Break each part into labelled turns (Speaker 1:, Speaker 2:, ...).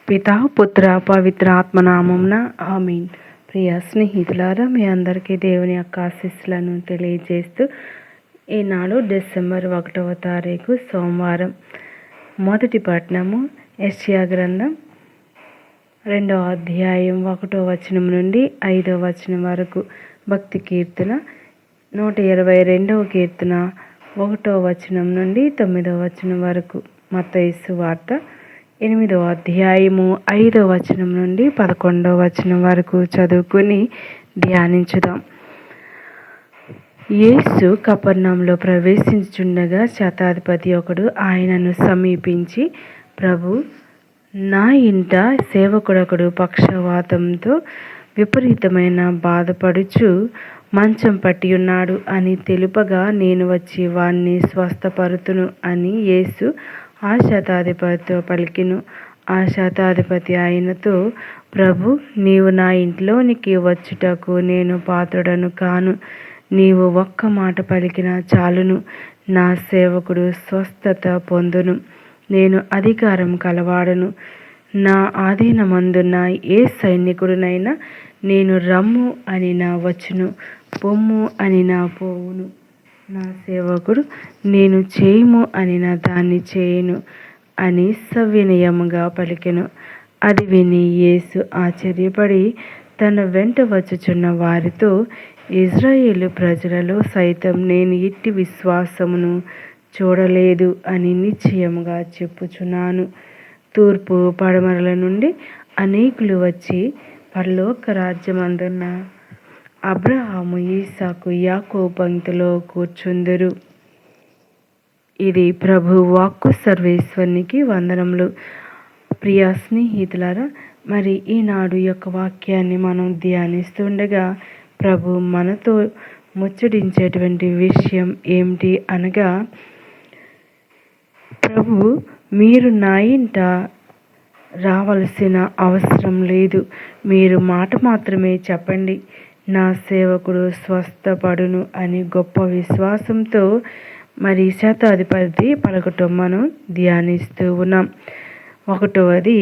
Speaker 1: పితా పుత్ర పవిత్ర ఆత్మనామంన ఆమీన్. ప్రియ స్నేహితులారా, మీ అందరికీ దేవుని యొక్క ఆశీస్సులను తెలియజేస్తూ ఈనాడు డిసెంబర్ 1వ తారీఖు సోమవారం. మొదటి పట్టణము యెషయా గ్రంథం 2వ అధ్యాయం 1వ వచనం నుండి 5వ వచనం వరకు. భక్తి కీర్తన 122వ కీర్తన 1వ వచనం నుండి 9వ వచనం వరకు. మత్తయి సువార్త 8వ అధ్యాయము 5వ వచనం నుండి 11వ వచనం వరకు చదువుకుని ధ్యానించుదాం. యేసు కపెర్నౌములో ప్రవేశించుచుండగా శతాధిపతి ఒకడు ఆయనను సమీపించి, ప్రభు, నా ఇంట సేవకుడొకడు పక్షవాతంతో విపరీతమైన బాధపడుచు మంచం పట్టి ఉన్నాడు అని తెలుపగా, నేను వచ్చి వాణ్ణి స్వస్థపరుతును అని యేసు ఆ శతాధిపతితో పలికెను. ఆ శతాధిపతి ఆయనతో, ప్రభు, నీవు నా ఇంట్లోనికి వచ్చుటకు నేను పాత్రుడను కాను. నీవు ఒక్క మాట పలికినా చాలును, నా సేవకుడు స్వస్థత పొందును. నేను అధికారం కలవాడను. నా ఆధీనమందున్న ఏ సైనికుడునైనా నేను రమ్ము అని నా వచ్చును, పొమ్ము అని నా పోవును. నా సేవకుడు నేను చేయుము అని నా దాన్ని చేయును అని సవినయముగా పలికెను. అది విని యేసు ఆశ్చర్యపడి తన వెంట వచ్చుచున్న వారితో, ఇజ్రాయేలు ప్రజలలో సైతం నేను ఇట్టి విశ్వాసమును చూడలేదు అని నిశ్చయముగా చెప్పుచున్నాను. తూర్పు పడమరల నుండి అనేకులు వచ్చి పరలోక రాజ్యమందున్న అబ్రహాము, ఇస్సాకు, యాకోబు పంక్తిలో కూర్చుందురు. ఇది ప్రభు వాక్కు. సర్వేశ్వరునికి వందనములు. ప్రియ స్నేహితులారా, మరి ఈనాడు యొక్క వాక్యాన్ని మనం ధ్యానిస్తుండగా ప్రభు మనతో ముచ్చటించేటువంటి విషయం ఏమిటి అనగా, ప్రభు, మీరు నా ఇంట రావలసిన అవసరం లేదు, మీరు మాట మాత్రమే చెప్పండి, నా సేవకుడు స్వస్థపడును అని గొప్ప విశ్వాసంతో మరి శతాధిపతి పలకటం మనం ధ్యానిస్తూ ఉన్నాం. 1వది,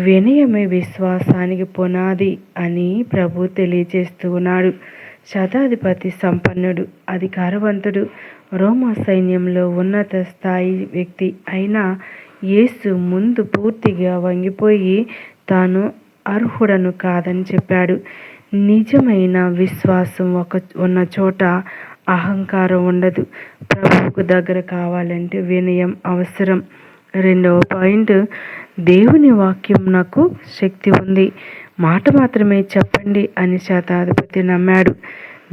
Speaker 1: వినయమే విశ్వాసానికి పునాది అని ప్రభు తెలియజేస్తూ ఉన్నాడు. శతాధిపతి సంపన్నుడు, అధికారవంతుడు, రోమా సైన్యంలో ఉన్నత స్థాయి వ్యక్తి అయిన యేసు ముందు పూర్తిగా వంగిపోయి తాను అర్హుడను కాదని చెప్పాడు. నిజమైన విశ్వాసం ఉన్న చోట అహంకారం ఉండదు. ప్రభువుకు దగ్గర కావాలంటే వినయం అవసరం. 2వ పాయింట్, దేవుని వాక్యం నాకు శక్తి ఉంది, మాట మాత్రమే చెప్పండి అని శతాధిపతి నమ్మాడు.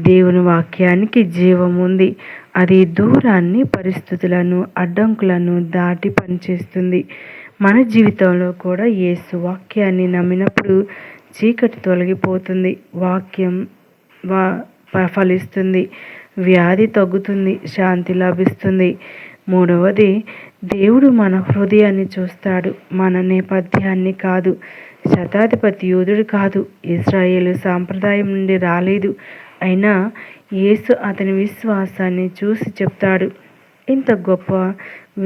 Speaker 1: దేవుని వాక్యానికి జీవం ఉంది. అది దూరాన్ని, పరిస్థితులను, అడ్డంకులను దాటి పనిచేస్తుంది. మన జీవితంలో కూడా యేసు వాక్యాన్ని నమ్మినప్పుడు చీకటి తొలగిపోతుంది, వాక్యం ఫలిస్తుంది, వ్యాధి తగ్గుతుంది, శాంతి లభిస్తుంది. 3వది, దేవుడు మన హృదయాన్ని చూస్తాడు, మన నేపథ్యాన్ని కాదు. శతాధిపతి యూదుడు కాదు, ఇజ్రాయేలు సాంప్రదాయం నుండి రాలేదు. అయినా యేసు అతని విశ్వాసాన్ని చూసి చెప్తాడు, ఇంత గొప్ప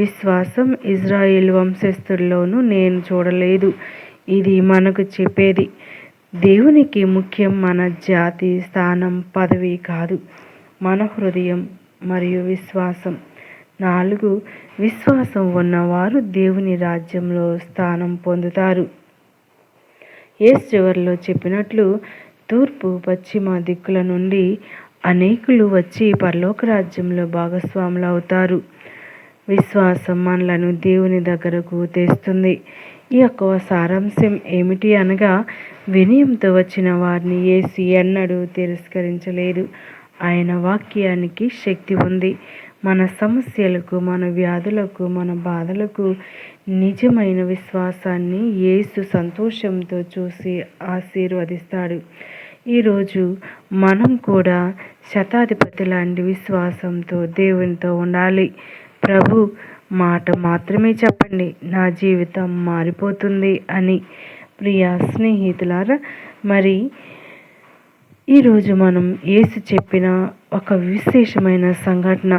Speaker 1: విశ్వాసం ఇజ్రాయేలు వంశస్థుల్లోనూ నేను చూడలేదు. ఇది మనకు చెప్పేది, దేవునికి ముఖ్యం మన జాతి, స్థానం, పదవి కాదు, మన హృదయం మరియు విశ్వాసం. 4, విశ్వాసం ఉన్నవారు దేవుని రాజ్యంలో స్థానం పొందుతారు. యేసు చివరిలో చెప్పినట్లు తూర్పు పశ్చిమ దిక్కుల నుండి అనేకులు వచ్చి పరలోక రాజ్యంలో భాగస్వాములు అవుతారు. విశ్వాసం మనలను దేవుని దగ్గరకు తెస్తుంది. ఈ యొక్క సారాంశం ఏమిటి అనగా, వినయంతో వచ్చిన వారిని యేసు ఎన్నడూ తిరస్కరించలేదు. ఆయన వాక్యానికి శక్తి ఉంది. మన సమస్యలకు, మన వ్యాధులకు, మన బాధలకు నిజమైన విశ్వాసాన్ని యేసు సంతోషంతో చూసి ఆశీర్వదిస్తాడు. ఈరోజు మనం కూడా శతాధిపతి లాంటి విశ్వాసంతో దేవునితో ఉండాలి. ప్రభు, మాట మాత్రమే చెప్పండి, నా జీవితం మారిపోతుంది అని. ప్రియ స్నేహితులారా, మరి ఈరోజు మనం యేసు చెప్పిన ఒక విశేషమైన సంఘటన,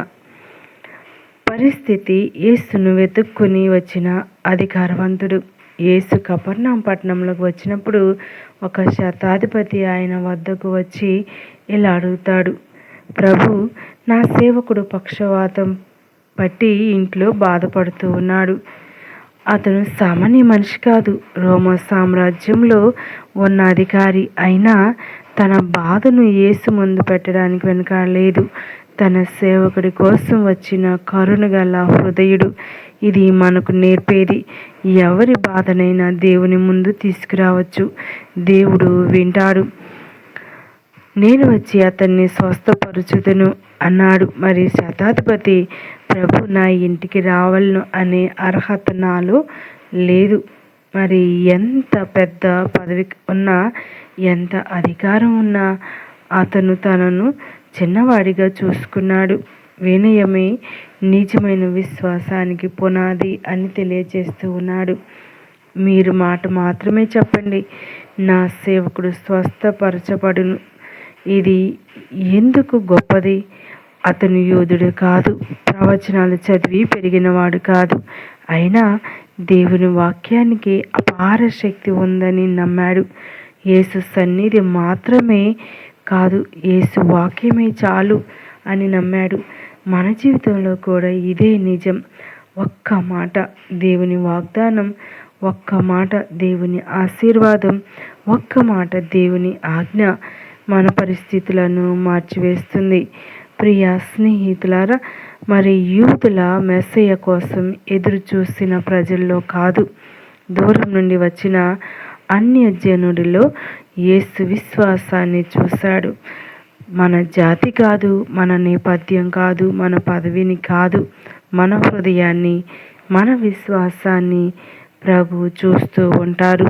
Speaker 1: పరిస్థితి, యేసును వెతుక్కుని వచ్చిన అధికారవంతుడు. యేసు కపెర్నహూము పట్టణంలోకి వచ్చినప్పుడు ఒక శతాధిపతి ఆయన వద్దకు వచ్చి ఇలా అడుగుతాడు, ప్రభు, నా సేవకుడు పక్షవాతం పట్టి ఇంట్లో బాధపడుతూ ఉన్నాడు. అతను సామాన్య మనిషి కాదు, రోమా సామ్రాజ్యంలో ఉన్న అధికారి. అయినా తన బాధను యేసు ముందు పెట్టడానికి వెనకాడలేదు. తన సేవకుడి కోసం వచ్చిన కరుణగల హృదయుడు. ఇది మనకు నేర్పేది. ఎవరి బాధనైనా దేవుని ముందు తీసుకురావచ్చు, దేవుడు వింటాడు. నేను వచ్చి అతన్ని స్వస్థపరచుదును అన్నాడు. మరి శతాధిపతి, ప్రభు, నా ఇంటికి రావాలను అనే అర్హత నాలో లేదు. మరి ఎంత పెద్ద పదవి ఉన్నా, ఎంత అధికారం ఉన్నా అతను తనను చిన్నవాడిగా చూసుకున్నాడు. వినయమే నిజమైన విశ్వాసానికి పునాది అని తెలియజేస్తూ ఉన్నాడు. మీరు మాట మాత్రమే చెప్పండి, నా సేవకుడు స్వస్థపరచబడును. ఇది ఎందుకు గొప్పది? అతను యోధుడు కాదు, ప్రవచనాలు చదివి పెరిగినవాడు కాదు. అయినా దేవుని వాక్యానికి అపార శక్తి ఉందని నమ్మాడు. యేసు సన్నిధి మాత్రమే కాదు, యేసు వాక్యమే చాలు అని నమ్మాడు. మన జీవితంలో కూడా ఇదే నిజం. ఒక్క మాట దేవుని వాగ్దానం, ఒక్క మాట దేవుని ఆశీర్వాదం, ఒక్క మాట దేవుని ఆజ్ఞ మన పరిస్థితులను మార్చివేస్తుంది. ప్రియ స్నేహితులారా, మరి యూదుల మెస్సయ్య కోసం ఎదురు చూసిన ప్రజల్లో కాదు, దూరం నుండి వచ్చిన అన్యజనుడిలో యేసు విశ్వాసాన్ని చూశాడు. మన జాతి కాదు, మన నేపథ్యం కాదు, మన పదవిని కాదు, మన హృదయాన్ని, మన విశ్వాసాన్ని ప్రభు చూస్తూ ఉంటారు.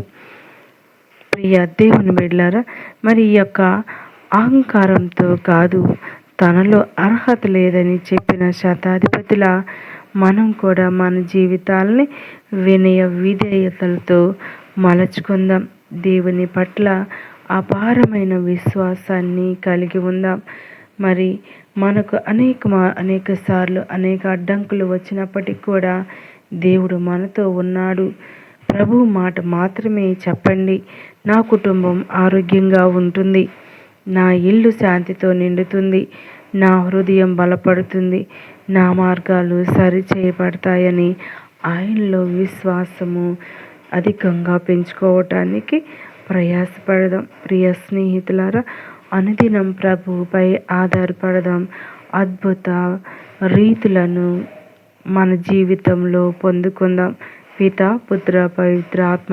Speaker 1: ప్రియ దేవుని బిడ్డలారా, మరి ఈ యొక్క అహంకారంతో కాదు, తనలో అర్హత లేదని చెప్పిన శతాధిపతిలా మనం కూడా మన జీవితాలని వినయ విధేయతలతో మలచుకుందాం. దేవుని పట్ల అపారమైన విశ్వాసాన్ని కలిగి ఉందాం. మరి మనకు అనేక సార్లు అనేక అడ్డంకులు వచ్చినప్పటికీ కూడా దేవుడు మనతో ఉన్నాడు. ప్రభు మాట మాత్రమే చెప్పండి, నా కుటుంబం ఆరోగ్యంగా ఉంటుంది, నా ఇల్లు శాంతితో నిండుతుంది, నా హృదయం బలపడుతుంది, నా మార్గాలు సరిచేయబడతాయని ఆయనలో విశ్వాసము అధికంగా పెంచుకోవటానికి ప్రయాసపడదాం. ప్రియ స్నేహితులారా, అనుదినం ప్రభువుపై ఆధారపడదాం. అద్భుత రీతులను మన జీవితంలో పొందుకుందాం. పిత, పుత్ర, పవిత్ర ఆత్మ